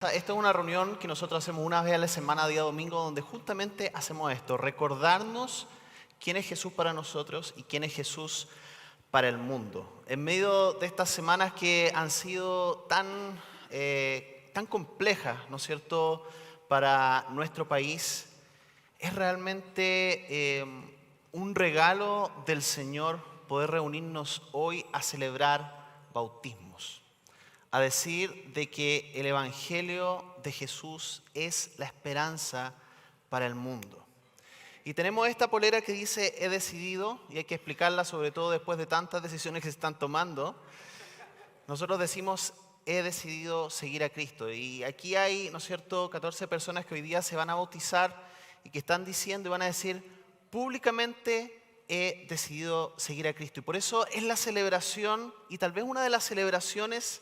Esta es una reunión que nosotros hacemos una vez a la semana, día domingo, donde justamente hacemos esto, recordarnos quién es Jesús para nosotros y quién es Jesús para el mundo. En medio de estas semanas que han sido tan complejas, ¿no es cierto?, para nuestro país, es realmente un regalo del Señor poder reunirnos hoy a celebrar bautismos, a decir de que el Evangelio de Jesús es la esperanza para el mundo. Y tenemos esta polera que dice he decidido, y hay que explicarla sobre todo después de tantas decisiones que se están tomando. Nosotros decimos he decidido seguir a Cristo. Y aquí hay, ¿no es cierto?, 14 personas que hoy día se van a bautizar y que están diciendo y van a decir públicamente he decidido seguir a Cristo. Y por eso es la celebración, y tal vez una de las celebraciones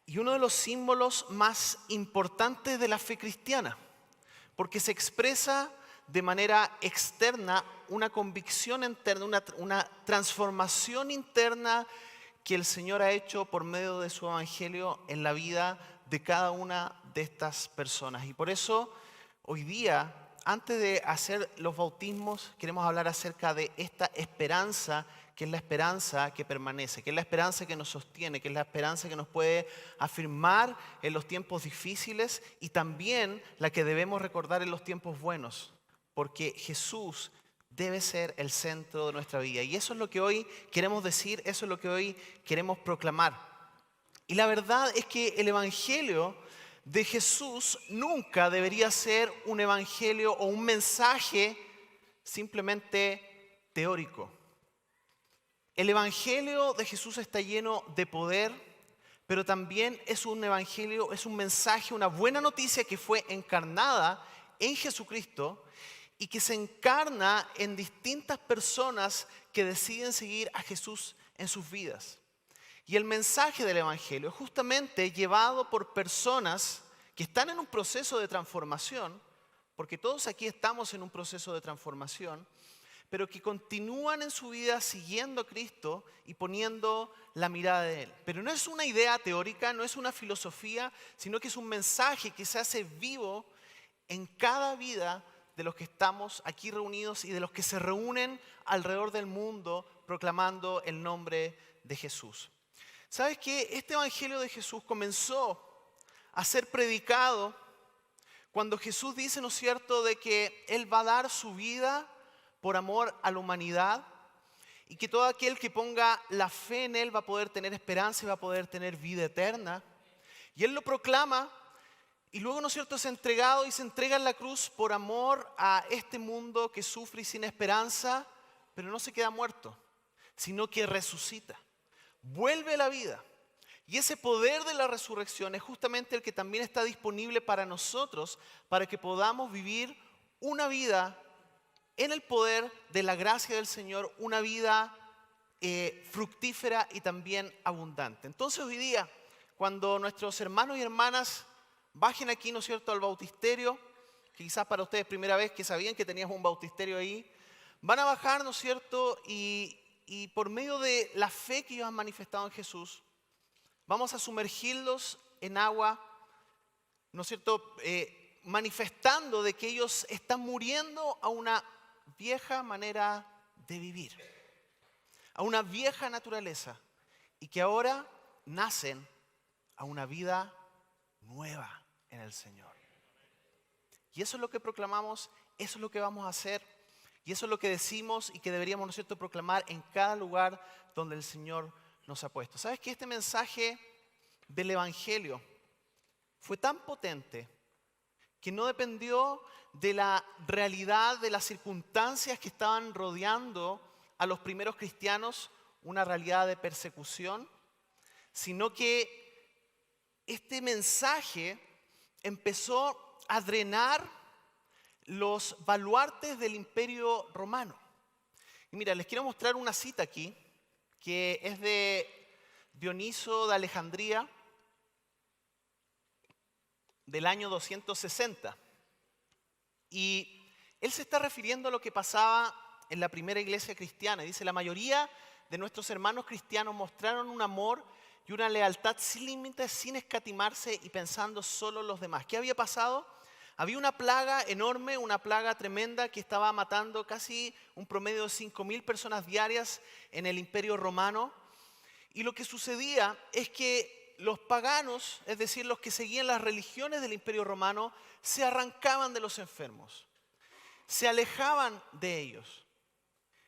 y uno de los símbolos más importantes de la fe cristiana, porque se expresa de manera externa una convicción interna, una transformación interna que el Señor ha hecho por medio de su evangelio en la vida de cada una de estas personas. Y por eso hoy día, antes de hacer los bautismos, queremos hablar acerca de esta esperanza, que es la esperanza que permanece, que es la esperanza que nos sostiene, que es la esperanza que nos puede afirmar en los tiempos difíciles y también la que debemos recordar en los tiempos buenos, porque Jesús debe ser el centro de nuestra vida. Y eso es lo que hoy queremos decir, eso es lo que hoy queremos proclamar. Y la verdad es que el Evangelio de Jesús nunca debería ser un evangelio o un mensaje simplemente teórico. El Evangelio de Jesús está lleno de poder, pero también es un evangelio, es un mensaje, una buena noticia que fue encarnada en Jesucristo y que se encarna en distintas personas que deciden seguir a Jesús en sus vidas. Y el mensaje del Evangelio es justamente llevado por personas que están en un proceso de transformación, porque todos aquí estamos en un proceso de transformación, pero que continúan en su vida siguiendo a Cristo y poniendo la mirada de Él. Pero no es una idea teórica, no es una filosofía, sino que es un mensaje que se hace vivo en cada vida de los que estamos aquí reunidos y de los que se reúnen alrededor del mundo proclamando el nombre de Jesús. ¿Sabes qué? Este evangelio de Jesús comenzó a ser predicado cuando Jesús dice, ¿no es cierto?, de que Él va a dar su vida por amor a la humanidad y que todo aquel que ponga la fe en Él va a poder tener esperanza y va a poder tener vida eterna. Y Él lo proclama y luego, ¿no es cierto?, es entregado y se entrega en la cruz por amor a este mundo que sufre y sin esperanza, pero no se queda muerto, sino que resucita, vuelve a la vida. Y ese poder de la resurrección es justamente el que también está disponible para nosotros, para que podamos vivir una vida en el poder de la gracia del Señor, una vida fructífera y también abundante. Entonces hoy día, cuando nuestros hermanos y hermanas bajen aquí, ¿no es cierto?, al bautisterio, que quizás para ustedes primera vez que sabían que teníamos un bautisterio ahí, van a bajar, ¿no es cierto?, y por medio de la fe que ellos han manifestado en Jesús, vamos a sumergirlos en agua, ¿no es cierto?, manifestando de que ellos están muriendo a una vieja manera de vivir, a una vieja naturaleza, y que ahora nacen a una vida nueva en el Señor. Y eso es lo que proclamamos, eso es lo que vamos a hacer, y eso es lo que decimos y que deberíamos, ¿no es cierto?, proclamar en cada lugar donde el Señor nos ha puesto. ¿Sabes que este mensaje del Evangelio fue tan potente que no dependió de la realidad, de las circunstancias que estaban rodeando a los primeros cristianos, una realidad de persecución, sino que este mensaje empezó a drenar los baluartes del Imperio Romano? Y mira, les quiero mostrar una cita aquí, que es de Dioniso de Alejandría, del año 260. Y él se está refiriendo a lo que pasaba en la primera iglesia cristiana. Dice, la mayoría de nuestros hermanos cristianos mostraron un amor y una lealtad sin límites, sin escatimarse y pensando solo en los demás. ¿Qué había pasado? Había una plaga enorme, una plaga tremenda que estaba matando casi un promedio de 5.000 personas diarias en el Imperio Romano. Y lo que sucedía es que los paganos, es decir, los que seguían las religiones del Imperio Romano, se arrancaban de los enfermos, se alejaban de ellos.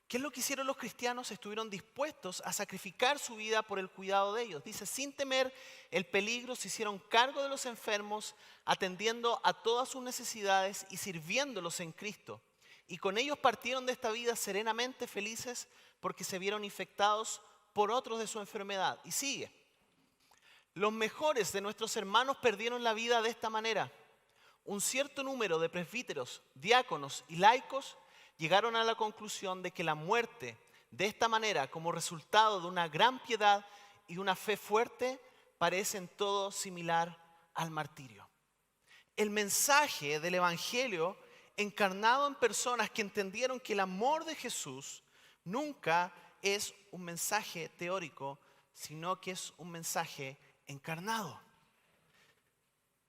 ¿Qué es lo que hicieron los cristianos? Estuvieron dispuestos a sacrificar su vida por el cuidado de ellos. Dice, sin temer el peligro, se hicieron cargo de los enfermos, atendiendo a todas sus necesidades y sirviéndolos en Cristo. Y con ellos partieron de esta vida serenamente felices porque se vieron infectados por otros de su enfermedad. Y sigue. Los mejores de nuestros hermanos perdieron la vida de esta manera. Un cierto número de presbíteros, diáconos y laicos llegaron a la conclusión de que la muerte de esta manera, como resultado de una gran piedad y una fe fuerte, parece en todo similar al martirio. El mensaje del Evangelio encarnado en personas que entendieron que el amor de Jesús nunca es un mensaje teórico, sino que es un mensaje encarnado.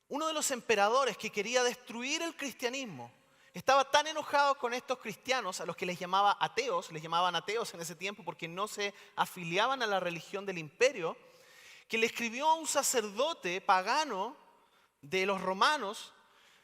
Uno de los emperadores que quería destruir el cristianismo estaba tan enojado con estos cristianos, a los que les llamaba ateos, les llamaban ateos en ese tiempo porque no se afiliaban a la religión del imperio, que le escribió a un sacerdote pagano de los romanos,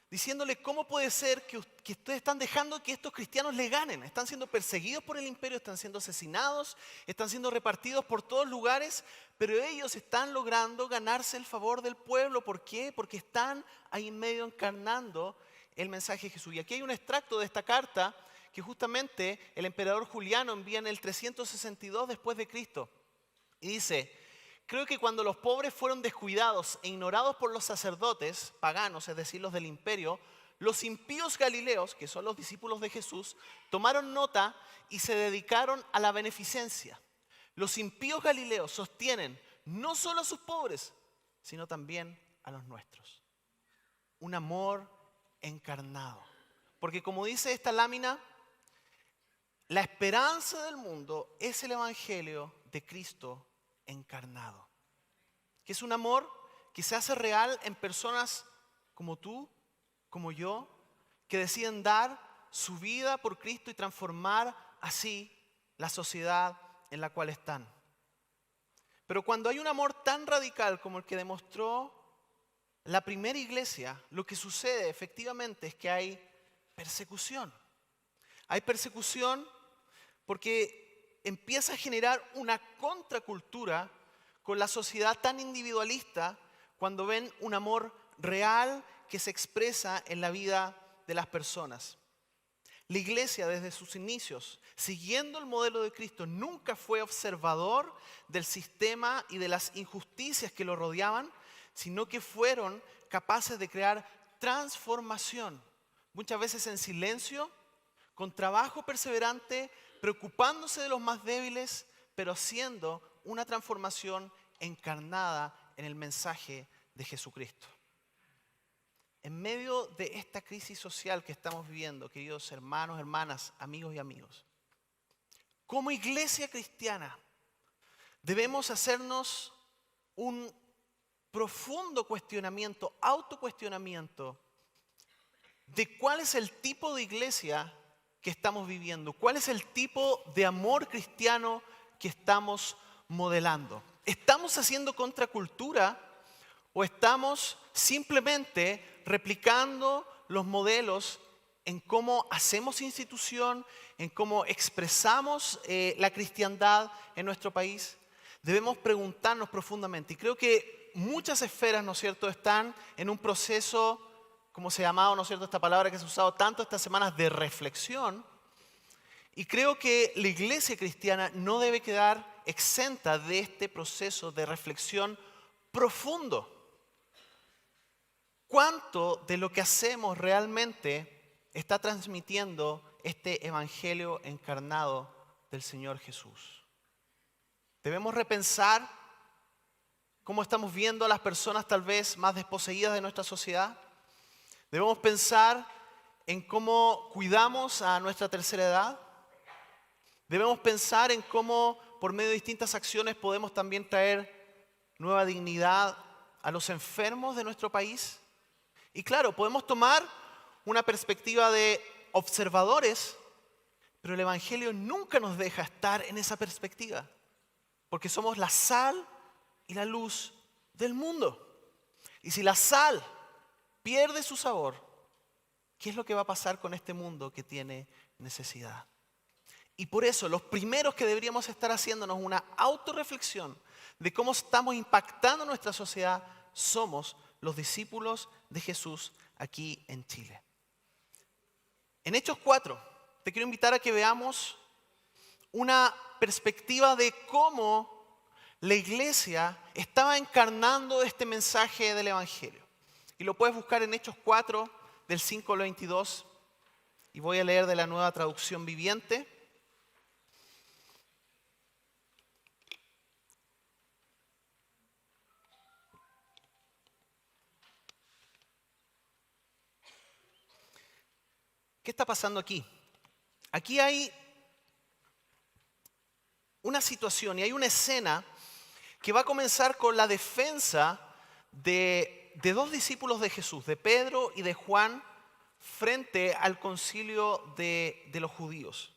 diciéndole, ¿cómo puede ser que ustedes están dejando que estos cristianos le ganen? Están siendo perseguidos por el imperio, están siendo asesinados, están siendo repartidos por todos lugares, pero ellos están logrando ganarse el favor del pueblo. ¿Por qué? Porque están ahí en medio encarnando el mensaje de Jesús. Y aquí hay un extracto de esta carta que justamente el emperador Juliano envía en el 362 después de Cristo. Y dice, creo que cuando los pobres fueron descuidados e ignorados por los sacerdotes paganos, es decir, los del imperio, los impíos galileos, que son los discípulos de Jesús, tomaron nota y se dedicaron a la beneficencia. Los impíos galileos sostienen no solo a sus pobres, sino también a los nuestros. Un amor encarnado. Porque como dice esta lámina, la esperanza del mundo es el Evangelio de Cristo encarnado. Que es un amor que se hace real en personas como tú, como yo, que deciden dar su vida por Cristo y transformar así la sociedad en la cual están. Pero cuando hay un amor tan radical como el que demostró la primera iglesia, lo que sucede efectivamente es que hay persecución. Hay persecución porque empieza a generar una contracultura con la sociedad tan individualista cuando ven un amor real que se expresa en la vida de las personas. La iglesia desde sus inicios, siguiendo el modelo de Cristo, nunca fue observador del sistema y de las injusticias que lo rodeaban, sino que fueron capaces de crear transformación, muchas veces en silencio, con trabajo perseverante, preocupándose de los más débiles, pero haciendo una transformación encarnada en el mensaje de Jesucristo. En medio de esta crisis social que estamos viviendo, queridos hermanos, hermanas, amigos y amigos, como iglesia cristiana debemos hacernos un profundo cuestionamiento, autocuestionamiento de cuál es el tipo de iglesia que estamos viviendo, cuál es el tipo de amor cristiano que estamos modelando. ¿Estamos haciendo contracultura o estamos simplemente replicando los modelos en cómo hacemos institución, en cómo expresamos la cristiandad en nuestro país? Debemos preguntarnos profundamente. Y creo que muchas esferas, ¿no es cierto?, están en un proceso, como se ha llamado, ¿no es cierto?, esta palabra que se ha usado tanto estas semanas, de reflexión. Y creo que la iglesia cristiana no debe quedar exenta de este proceso de reflexión profundo. ¿Cuánto de lo que hacemos realmente está transmitiendo este evangelio encarnado del Señor Jesús? Debemos repensar cómo estamos viendo a las personas tal vez más desposeídas de nuestra sociedad. Debemos pensar en cómo cuidamos a nuestra tercera edad. Debemos pensar en cómo por medio de distintas acciones podemos también traer nueva dignidad a los enfermos de nuestro país. Y claro, podemos tomar una perspectiva de observadores, pero el Evangelio nunca nos deja estar en esa perspectiva, porque somos la sal y la luz del mundo. Y si la sal pierde su sabor, ¿qué es lo que va a pasar con este mundo que tiene necesidad? Y por eso los primeros que deberíamos estar haciéndonos una autorreflexión de cómo estamos impactando nuestra sociedad somos los discípulos de Jesús aquí en Chile. En Hechos 4, te quiero invitar a que veamos una perspectiva de cómo la iglesia estaba encarnando este mensaje del Evangelio. Y lo puedes buscar en Hechos 4, del 5 al 22. Y voy a leer de la Nueva Traducción Viviente. ¿Qué está pasando aquí? Aquí hay una situación y hay una escena que va a comenzar con la defensa de dos discípulos de Jesús, de Pedro y de Juan, frente al concilio de los judíos.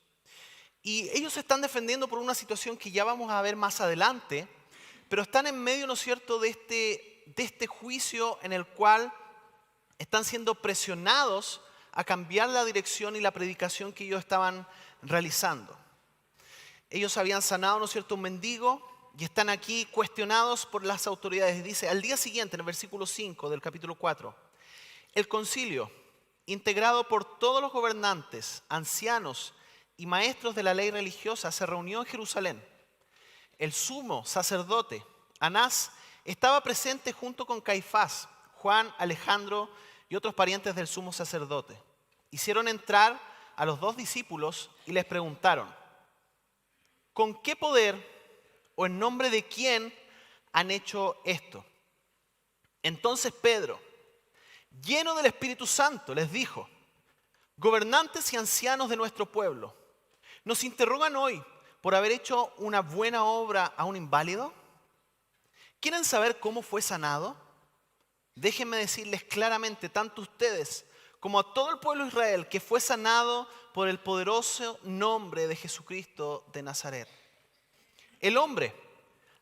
Y ellos se están defendiendo por una situación que ya vamos a ver más adelante, pero están en medio, ¿no es cierto?, de este juicio en el cual están siendo presionados a cambiar la dirección y la predicación que ellos estaban realizando. Ellos habían sanado, ¿no es cierto?, un mendigo y están aquí cuestionados por las autoridades. Dice, al día siguiente, en el versículo 5 del capítulo 4, el concilio, integrado por todos los gobernantes, ancianos y maestros de la ley religiosa, se reunió en Jerusalén. El sumo sacerdote, Anás, estaba presente junto con Caifás, Juan, Alejandro y otros parientes del sumo sacerdote. Hicieron entrar a los dos discípulos y les preguntaron, ¿con qué poder o en nombre de quién han hecho esto? Entonces Pedro, lleno del Espíritu Santo, les dijo, gobernantes y ancianos de nuestro pueblo, ¿nos interrogan hoy por haber hecho una buena obra a un inválido? ¿Quieren saber cómo fue sanado? Déjenme decirles claramente, tanto a ustedes como a todo el pueblo de Israel, que fue sanado por el poderoso nombre de Jesucristo de Nazaret. El hombre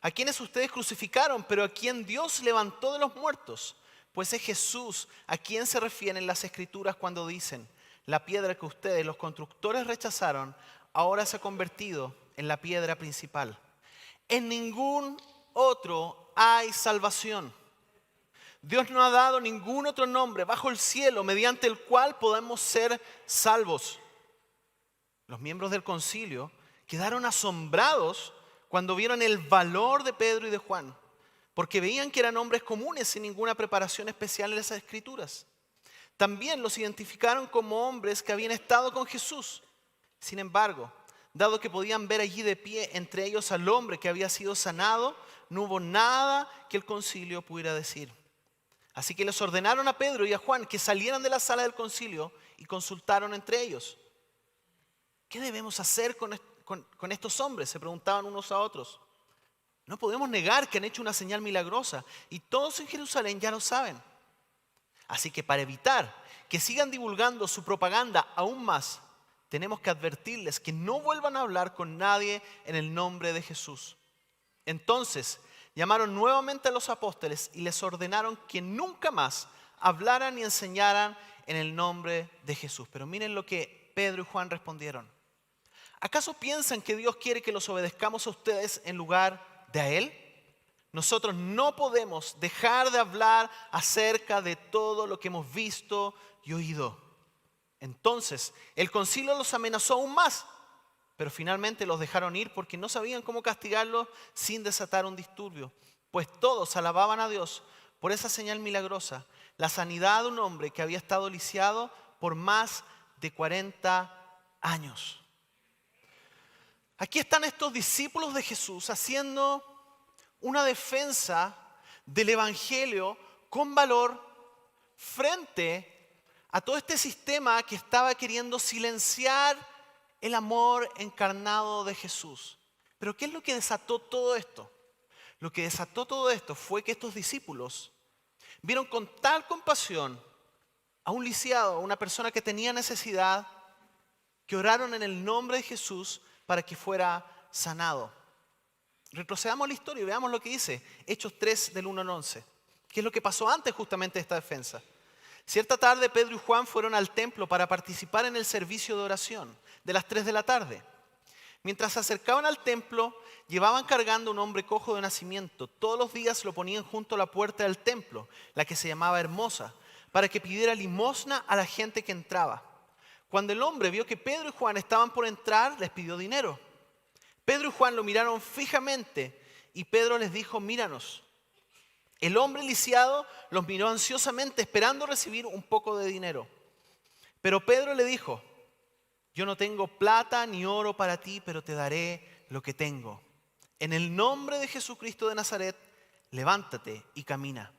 a quienes ustedes crucificaron, pero a quien Dios levantó de los muertos, pues es Jesús a quien se refieren las Escrituras cuando dicen, la piedra que ustedes, los constructores, rechazaron, ahora se ha convertido en la piedra principal. En ningún otro hay salvación. Dios no ha dado ningún otro nombre bajo el cielo mediante el cual podemos ser salvos. Los miembros del concilio quedaron asombrados cuando vieron el valor de Pedro y de Juan, porque veían que eran hombres comunes sin ninguna preparación especial en las Escrituras. También los identificaron como hombres que habían estado con Jesús. Sin embargo, dado que podían ver allí de pie entre ellos al hombre que había sido sanado, no hubo nada que el concilio pudiera decir. Así que les ordenaron a Pedro y a Juan que salieran de la sala del concilio y consultaron entre ellos. ¿Qué debemos hacer con estos hombres?, se preguntaban unos a otros. No podemos negar que han hecho una señal milagrosa y todos en Jerusalén ya lo saben. Así que para evitar que sigan divulgando su propaganda aún más, tenemos que advertirles que no vuelvan a hablar con nadie en el nombre de Jesús. Entonces llamaron nuevamente a los apóstoles y les ordenaron que nunca más hablaran ni enseñaran en el nombre de Jesús. Pero miren lo que Pedro y Juan respondieron. ¿Acaso piensan que Dios quiere que los obedezcamos a ustedes en lugar de a Él? Nosotros no podemos dejar de hablar acerca de todo lo que hemos visto y oído. Entonces el concilio los amenazó aún más, pero finalmente los dejaron ir porque no sabían cómo castigarlos sin desatar un disturbio. Pues todos alababan a Dios por esa señal milagrosa, la sanidad de un hombre que había estado lisiado por más de 40 años. Aquí están estos discípulos de Jesús haciendo una defensa del Evangelio con valor frente a todo este sistema que estaba queriendo silenciar el amor encarnado de Jesús. Pero ¿qué es lo que desató todo esto? lo que desató todo esto fue que estos discípulos vieron con tal compasión a un lisiado, a una persona que tenía necesidad, que oraron en el nombre de Jesús para que fuera sanado. Retrocedamos la historia y veamos lo que dice Hechos 3 del 1 al 11. ¿Qué es lo que pasó antes justamente de esta defensa? Cierta tarde Pedro y Juan fueron al templo para participar en el servicio de oración de las 3 de la tarde. Mientras se acercaban al templo, llevaban cargando un hombre cojo de nacimiento. Todos los días lo ponían junto a la puerta del templo, la que se llamaba Hermosa, para que pidiera limosna a la gente que entraba. Cuando el hombre vio que Pedro y Juan estaban por entrar, les pidió dinero. Pedro y Juan lo miraron fijamente y Pedro les dijo: míranos. El hombre lisiado los miró ansiosamente, esperando recibir un poco de dinero. Pero Pedro le dijo: yo no tengo plata ni oro para ti, pero te daré lo que tengo. En el nombre de Jesucristo de Nazaret, levántate y camina.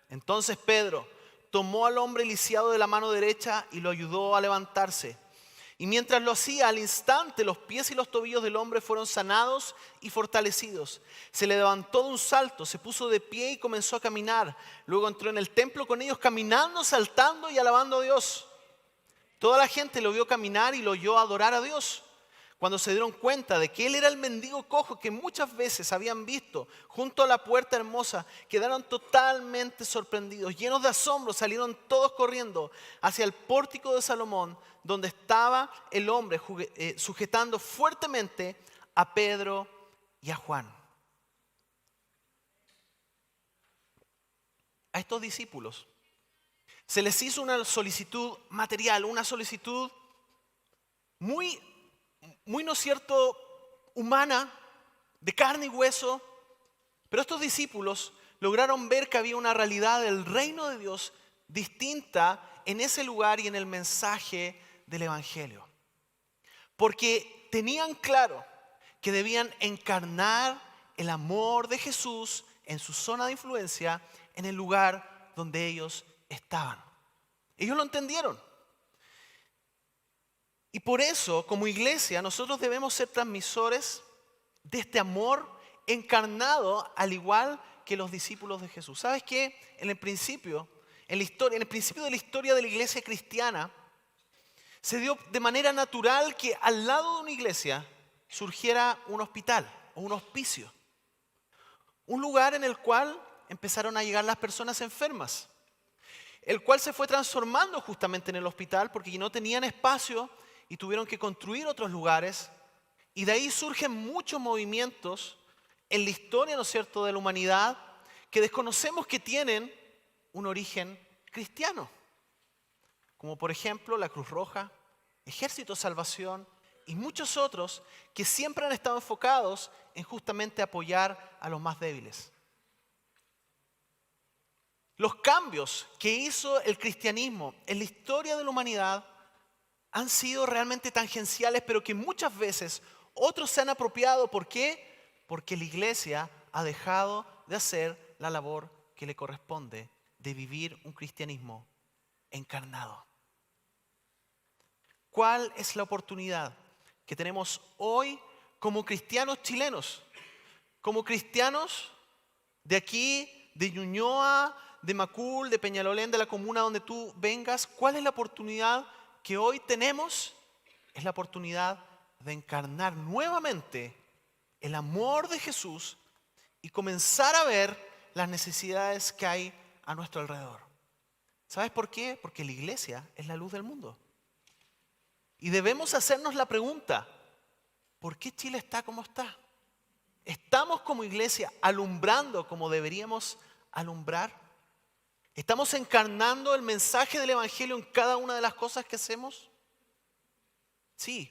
Entonces Pedro tomó al hombre lisiado de la mano derecha y lo ayudó a levantarse. Y mientras lo hacía, al instante los pies y los tobillos del hombre fueron sanados y fortalecidos. Se le levantó de un salto, se puso de pie y comenzó a caminar. Luego entró en el templo con ellos, caminando, saltando y alabando a Dios. Toda la gente lo vio caminar y lo oyó adorar a Dios. Cuando se dieron cuenta de que él era el mendigo cojo que muchas veces habían visto junto a la puerta hermosa, quedaron totalmente sorprendidos. Llenos de asombro, salieron todos corriendo hacia el pórtico de Salomón, donde estaba el hombre sujetando fuertemente a Pedro y a Juan. A estos discípulos se les hizo una solicitud material, una solicitud muy, ¿no es cierto?, humana, de carne y hueso. Pero estos discípulos lograron ver que había una realidad del reino de Dios distinta en ese lugar y en el mensaje del Evangelio. Porque tenían claro que debían encarnar el amor de Jesús en su zona de influencia, en el lugar donde ellos estaban. Ellos lo entendieron. Y por eso, como iglesia, nosotros debemos ser transmisores de este amor encarnado, al igual que los discípulos de Jesús. ¿Sabes qué? En el principio de la historia de la iglesia cristiana, se dio de manera natural que al lado de una iglesia surgiera un hospital o un hospicio. Un lugar en el cual empezaron a llegar las personas enfermas, el cual se fue transformando justamente en el hospital porque no tenían espacio y tuvieron que construir otros lugares. Y de ahí surgen muchos movimientos en la historia, ¿no es cierto?, de la humanidad, que desconocemos que tienen un origen cristiano. Como por ejemplo la Cruz Roja, Ejército de Salvación y muchos otros que siempre han estado enfocados en justamente apoyar a los más débiles. Los cambios que hizo el cristianismo en la historia de la humanidad han sido realmente tangenciales, pero que muchas veces otros se han apropiado. ¿Por qué? Porque la iglesia ha dejado de hacer la labor que le corresponde de vivir un cristianismo encarnado. ¿Cuál es la oportunidad que tenemos hoy como cristianos chilenos? Como cristianos de aquí, de Ñuñoa, de Macul, de Peñalolén, de la comuna donde tú vengas. ¿Cuál es la oportunidad que hoy tenemos? Es la oportunidad de encarnar nuevamente el amor de Jesús y comenzar a ver las necesidades que hay a nuestro alrededor. ¿Sabes por qué? Porque la iglesia es la luz del mundo. Y debemos hacernos la pregunta: ¿por qué Chile está como está? ¿Estamos como iglesia alumbrando como deberíamos alumbrar? ¿Estamos encarnando el mensaje del Evangelio en cada una de las cosas que hacemos? Sí,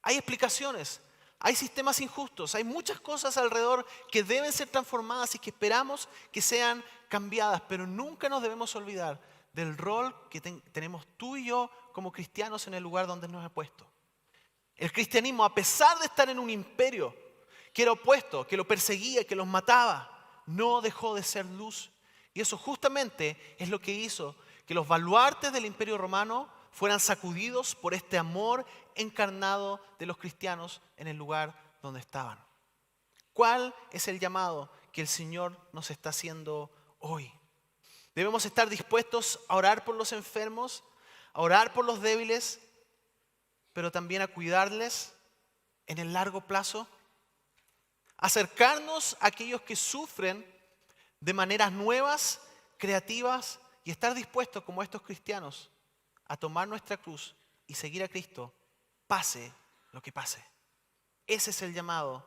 hay explicaciones, hay sistemas injustos, hay muchas cosas alrededor que deben ser transformadas y que esperamos que sean cambiadas, pero nunca nos debemos olvidar del rol que tenemos tú y yo como cristianos en el lugar donde nos ha puesto. El cristianismo, a pesar de estar en un imperio que era opuesto, que lo perseguía, que los mataba, no dejó de ser luz. Y eso justamente es lo que hizo que los baluartes del Imperio Romano fueran sacudidos por este amor encarnado de los cristianos en el lugar donde estaban. ¿Cuál es el llamado que el Señor nos está haciendo hoy. Debemos estar dispuestos a orar por los enfermos, a orar por los débiles, pero también a cuidarles en el largo plazo. Acercarnos a aquellos que sufren de maneras nuevas, creativas, y estar dispuestos como estos cristianos a tomar nuestra cruz y seguir a Cristo, pase lo que pase. Ese es el llamado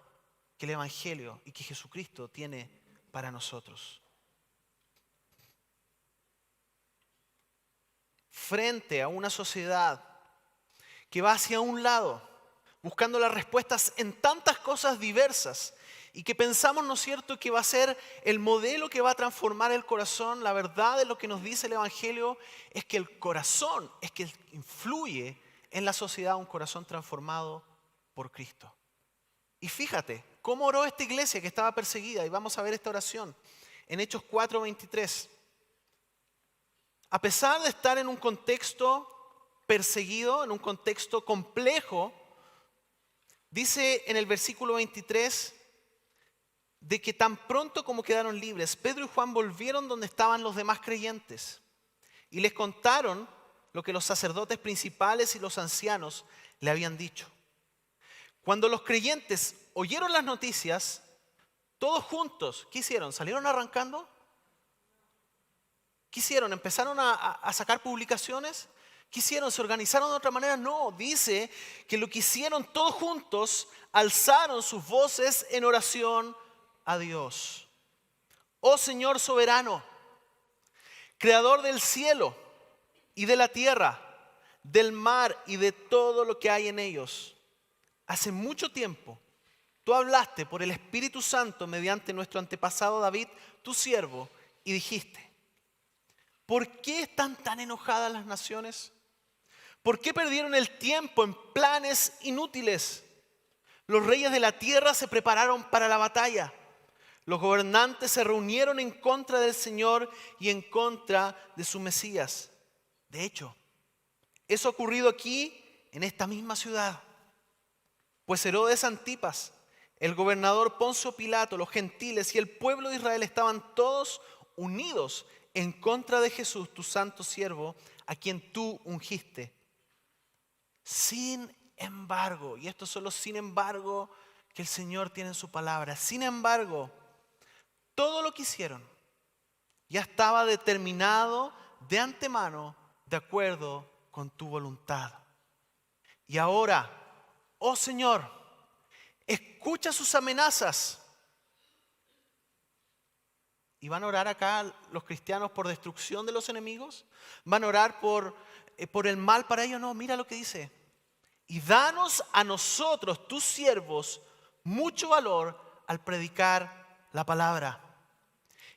que el Evangelio y que Jesucristo tiene para nosotros. Frente a una sociedad que va hacia un lado, buscando las respuestas en tantas cosas diversas, y que pensamos, ¿no es cierto?, que va a ser el modelo que va a transformar el corazón. La verdad de lo que nos dice el Evangelio es que el corazón es que influye en la sociedad, un corazón transformado por Cristo. Y fíjate, cómo oró esta iglesia que estaba perseguida, y vamos a ver esta oración en Hechos 4:23. A pesar de estar en un contexto perseguido, en un contexto complejo, dice en el versículo 23, de que tan pronto como quedaron libres, Pedro y Juan volvieron donde estaban los demás creyentes y les contaron lo que los sacerdotes principales y los ancianos le habían dicho. Cuando los creyentes oyeron las noticias, todos juntos, ¿qué hicieron? ¿Salieron arrancando? ¿Qué hicieron? ¿Empezaron a sacar publicaciones? ¿Qué hicieron? ¿Se organizaron de otra manera? No, dice que lo que hicieron todos juntos, alzaron sus voces en oración a Dios. Oh Señor soberano, creador del cielo y de la tierra, del mar y de todo lo que hay en ellos. Hace mucho tiempo tú hablaste por el Espíritu Santo mediante nuestro antepasado David, tu siervo, y dijiste: ¿por qué están tan enojadas las naciones? ¿Por qué perdieron el tiempo en planes inútiles? Los reyes de la tierra se prepararon para la batalla. Los gobernantes se reunieron en contra del Señor y en contra de su Mesías. De hecho, eso ha ocurrido aquí, en esta misma ciudad. Pues Herodes Antipas, el gobernador Poncio Pilato, los gentiles y el pueblo de Israel estaban todos unidos en contra de Jesús, tu santo siervo, a quien tú ungiste. Sin embargo, y esto son los sin embargo que el Señor tiene en su palabra, sin embargo, todo lo que hicieron ya estaba determinado de antemano de acuerdo con tu voluntad. Y ahora, oh Señor, escucha sus amenazas. ¿Y van a orar acá los cristianos por destrucción de los enemigos? ¿Van a orar por el mal para ellos? No, mira lo que dice. Y danos a nosotros, tus siervos, mucho valor al predicar la palabra.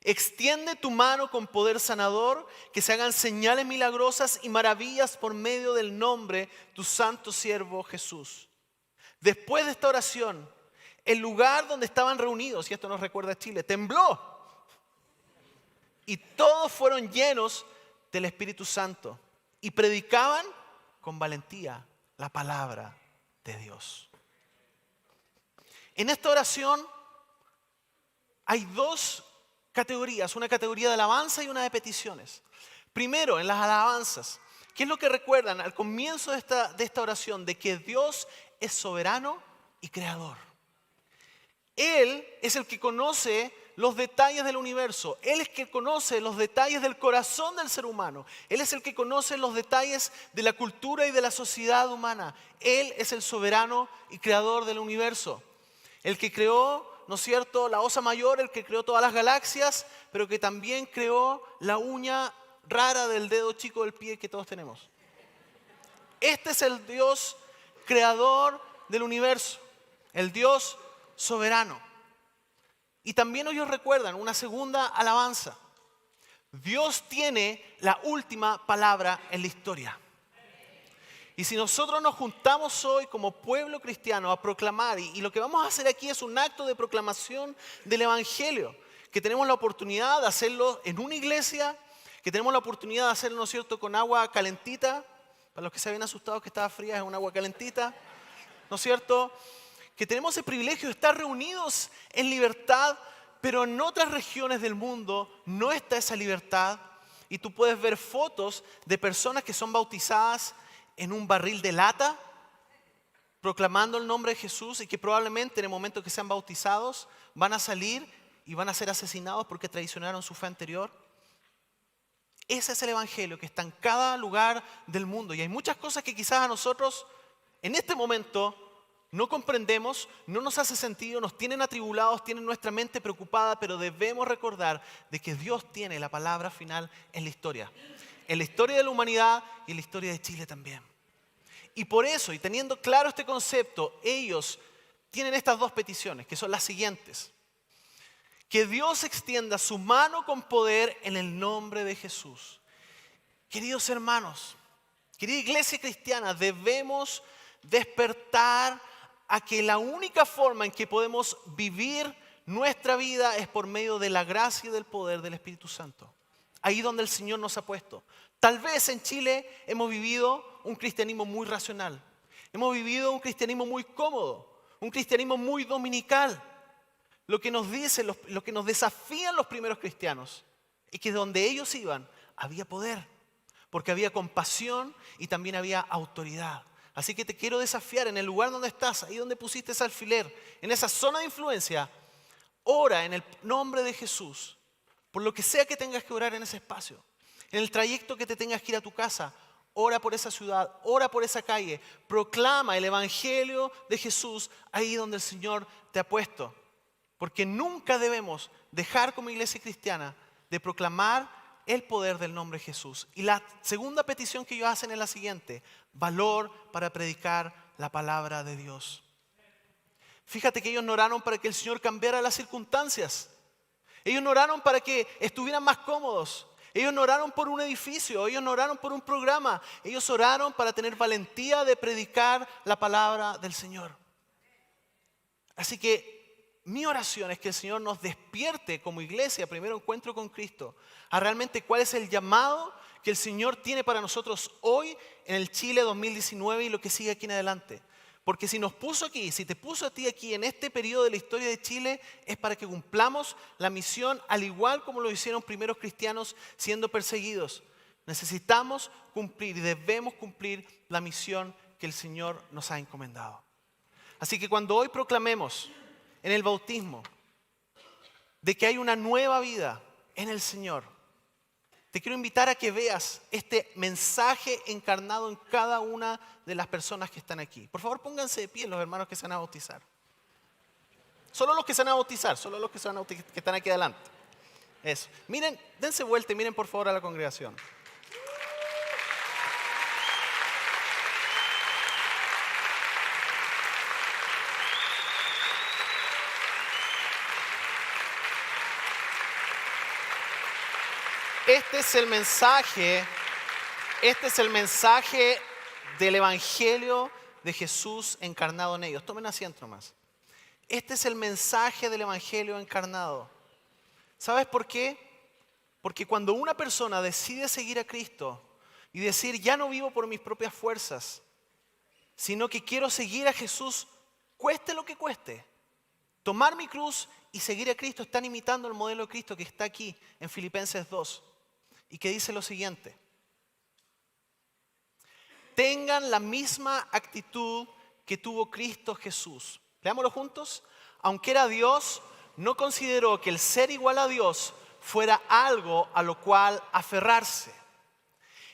Extiende tu mano con poder sanador, que se hagan señales milagrosas y maravillas por medio del nombre de tu santo siervo Jesús. Después de esta oración, el lugar donde estaban reunidos, y esto nos recuerda a Chile, tembló. Y todos fueron llenos del Espíritu Santo y predicaban con valentía la palabra de Dios. En esta oración hay dos categorías, una categoría de alabanza y una de peticiones. Primero, en las alabanzas, ¿qué es lo que recuerdan al comienzo de esta oración? De que Dios es soberano y creador. Él es el que conoce los detalles del universo. Él es el que conoce los detalles del corazón del ser humano. Él es el que conoce los detalles de la cultura y de la sociedad humana. Él es el soberano y creador del universo. El que creó, ¿no es cierto?, la Osa Mayor, el que creó todas las galaxias, pero que también creó la uña rara del dedo chico del pie que todos tenemos. Este es el Dios creador del universo, el Dios soberano. Y también ellos recuerdan una segunda alabanza. Dios tiene la última palabra en la historia. Y si nosotros nos juntamos hoy como pueblo cristiano a proclamar, y lo que vamos a hacer aquí es un acto de proclamación del Evangelio, que tenemos la oportunidad de hacerlo en una iglesia, que tenemos la oportunidad de hacerlo, ¿no es cierto?, con agua calentita. Para los que se habían asustado que estaba fría, es un agua calentita, ¿no es cierto?, que tenemos el privilegio de estar reunidos en libertad pero en otras regiones del mundo no está esa libertad y tú puedes ver fotos de personas que son bautizadas en un barril de lata, proclamando el nombre de Jesús y que probablemente en el momento que sean bautizados van a salir y van a ser asesinados porque traicionaron su fe anterior. Ese es el evangelio que está en cada lugar del mundo. Y hay muchas cosas que quizás a nosotros en este momento no comprendemos, no nos hace sentido, nos tienen atribulados, tienen nuestra mente preocupada, pero debemos recordar de que Dios tiene la palabra final en la historia de la humanidad y en la historia de Chile también. Y por eso, y teniendo claro este concepto, ellos tienen estas dos peticiones, que son las siguientes. Que Dios extienda su mano con poder en el nombre de Jesús. Queridos hermanos, querida iglesia cristiana, debemos despertar a que la única forma en que podemos vivir nuestra vida es por medio de la gracia y del poder del Espíritu Santo. Ahí donde el Señor nos ha puesto. Tal vez en Chile hemos vivido un cristianismo muy racional. Hemos vivido un cristianismo muy cómodo, un cristianismo muy dominical. Lo que nos dicen, lo que nos desafían los primeros cristianos es que donde ellos iban había poder, porque había compasión y también había autoridad. Así que te quiero desafiar en el lugar donde estás, ahí donde pusiste ese alfiler, en esa zona de influencia, ora en el nombre de Jesús, por lo que sea que tengas que orar en ese espacio, en el trayecto que te tengas que ir a tu casa. Ora por esa ciudad, ora por esa calle, proclama el evangelio de Jesús ahí donde el Señor te ha puesto. Porque nunca debemos dejar como iglesia cristiana de proclamar el poder del nombre de Jesús. Y la segunda petición que ellos hacen es la siguiente: valor para predicar la palabra de Dios. Fíjate que ellos no oraron para que el Señor cambiara las circunstancias. Ellos no oraron para que estuvieran más cómodos. Ellos no oraron por un edificio, ellos no oraron por un programa. Ellos oraron para tener valentía de predicar la palabra del Señor. Así que mi oración es que el Señor nos despierte como iglesia, primero encuentro con Cristo, a realmente cuál es el llamado que el Señor tiene para nosotros hoy en el Chile 2019 y lo que sigue aquí en adelante. Porque si nos puso aquí, si te puso a ti aquí en este periodo de la historia de Chile, es para que cumplamos la misión al igual como lo hicieron primeros cristianos siendo perseguidos. Necesitamos cumplir y debemos cumplir la misión que el Señor nos ha encomendado. Así que cuando hoy proclamemos en el bautismo de que hay una nueva vida en el Señor, te quiero invitar a que veas este mensaje encarnado en cada una de las personas que están aquí. Por favor, pónganse de pie los hermanos que se van a bautizar. Solo los que se van a bautizar, solo los que se van a bautizar, que están aquí adelante. Eso. Miren, dense vuelta y miren por favor a la congregación. Este es el mensaje del evangelio de Jesús encarnado en ellos. Tomen asiento nomás. Este es el mensaje del evangelio encarnado. ¿Sabes por qué? Porque cuando una persona decide seguir a Cristo y decir, ya no vivo por mis propias fuerzas, sino que quiero seguir a Jesús, cueste lo que cueste, tomar mi cruz y seguir a Cristo, están imitando el modelo de Cristo que está aquí en Filipenses 2. Y que dice lo siguiente: tengan la misma actitud que tuvo Cristo Jesús. Leámoslo juntos. Aunque era Dios, no consideró que el ser igual a Dios fuera algo a lo cual aferrarse.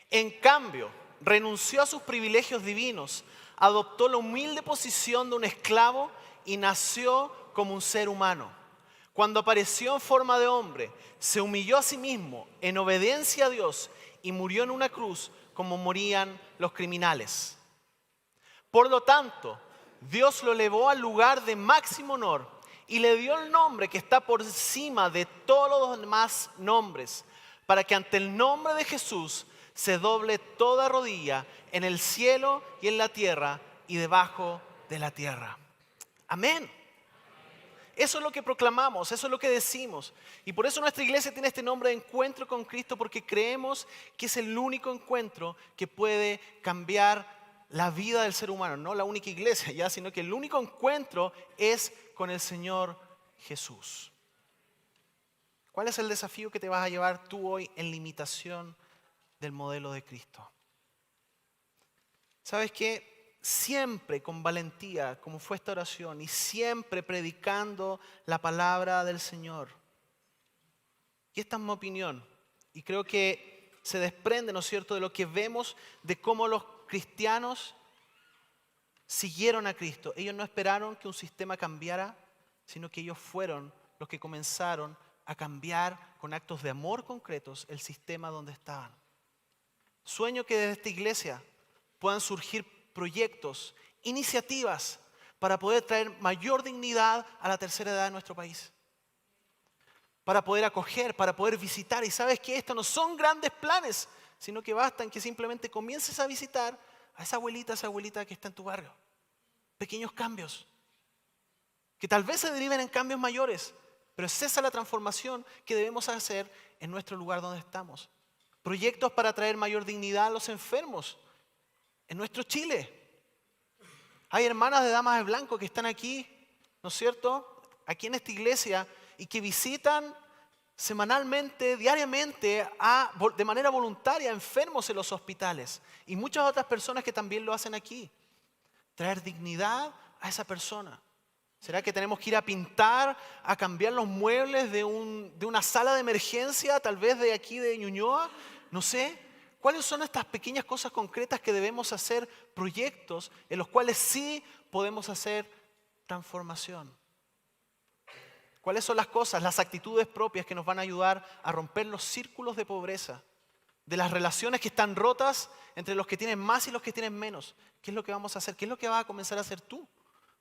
En cambio, renunció a sus privilegios divinos, adoptó la humilde posición de un esclavo y nació como un ser humano. Cuando apareció en forma de hombre, se humilló a sí mismo en obediencia a Dios y murió en una cruz como morían los criminales. Por lo tanto, Dios lo elevó al lugar de máximo honor y le dio el nombre que está por encima de todos los demás nombres, para que ante el nombre de Jesús se doble toda rodilla en el cielo y en la tierra y debajo de la tierra. Amén. Eso es lo que proclamamos, eso es lo que decimos. Y por eso nuestra iglesia tiene este nombre de encuentro con Cristo, porque creemos que es el único encuentro que puede cambiar la vida del ser humano. No la única iglesia ya, sino que el único encuentro es con el Señor Jesús. ¿Cuál es el desafío que te vas a llevar tú hoy en la imitación del modelo de Cristo? ¿Sabes qué? Siempre con valentía, como fue esta oración, y siempre predicando la palabra del Señor. Y esta es mi opinión. Y creo que se desprende, ¿no es cierto?, de lo que vemos de cómo los cristianos siguieron a Cristo. Ellos no esperaron que un sistema cambiara, sino que ellos fueron los que comenzaron a cambiar con actos de amor concretos el sistema donde estaban. Sueño que desde esta iglesia puedan surgir proyectos, iniciativas para poder traer mayor dignidad a la tercera edad de nuestro país. Para poder acoger, para poder visitar. Y sabes que estos no son grandes planes, sino que bastan que simplemente comiences a visitar a esa abuelita que está en tu barrio. Pequeños cambios, que tal vez se deriven en cambios mayores, pero es esa la transformación que debemos hacer en nuestro lugar donde estamos. Proyectos para traer mayor dignidad a los enfermos en nuestro Chile. Hay hermanas de damas de blanco que están aquí, ¿no es cierto?, aquí en esta iglesia y que visitan semanalmente, diariamente, de manera voluntaria, enfermos en los hospitales. Y muchas otras personas que también lo hacen aquí. Traer dignidad a esa persona. ¿Será que tenemos que ir a pintar, a cambiar los muebles de una sala de emergencia, tal vez de aquí de Ñuñoa? No sé. ¿Cuáles son estas pequeñas cosas concretas que debemos hacer, proyectos en los cuales sí podemos hacer transformación? ¿Cuáles son las cosas, las actitudes propias que nos van a ayudar a romper los círculos de pobreza? De las relaciones que están rotas entre los que tienen más y los que tienen menos. ¿Qué es lo que vamos a hacer? ¿Qué es lo que vas a comenzar a hacer tú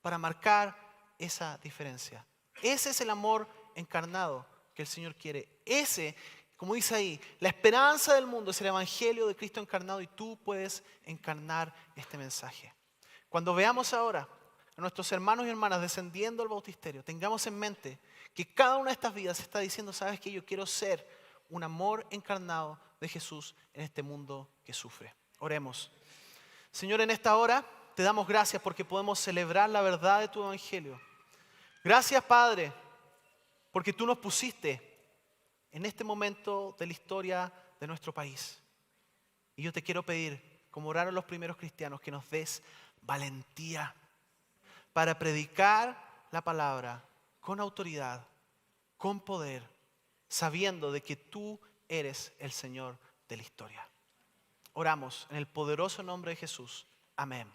para marcar esa diferencia? Ese es el amor encarnado que el Señor quiere. Ese, como dice ahí, la esperanza del mundo es el evangelio de Cristo encarnado y tú puedes encarnar este mensaje. Cuando veamos ahora a nuestros hermanos y hermanas descendiendo al bautisterio, tengamos en mente que cada una de estas vidas está diciendo, ¿sabes qué? Yo quiero ser un amor encarnado de Jesús en este mundo que sufre. Oremos. Señor, en esta hora te damos gracias porque podemos celebrar la verdad de tu evangelio. Gracias, Padre, porque tú nos pusiste en este momento de la historia de nuestro país. Y yo te quiero pedir, como oraron los primeros cristianos, que nos des valentía para predicar la palabra con autoridad, con poder, sabiendo de que tú eres el Señor de la historia. Oramos en el poderoso nombre de Jesús. Amén.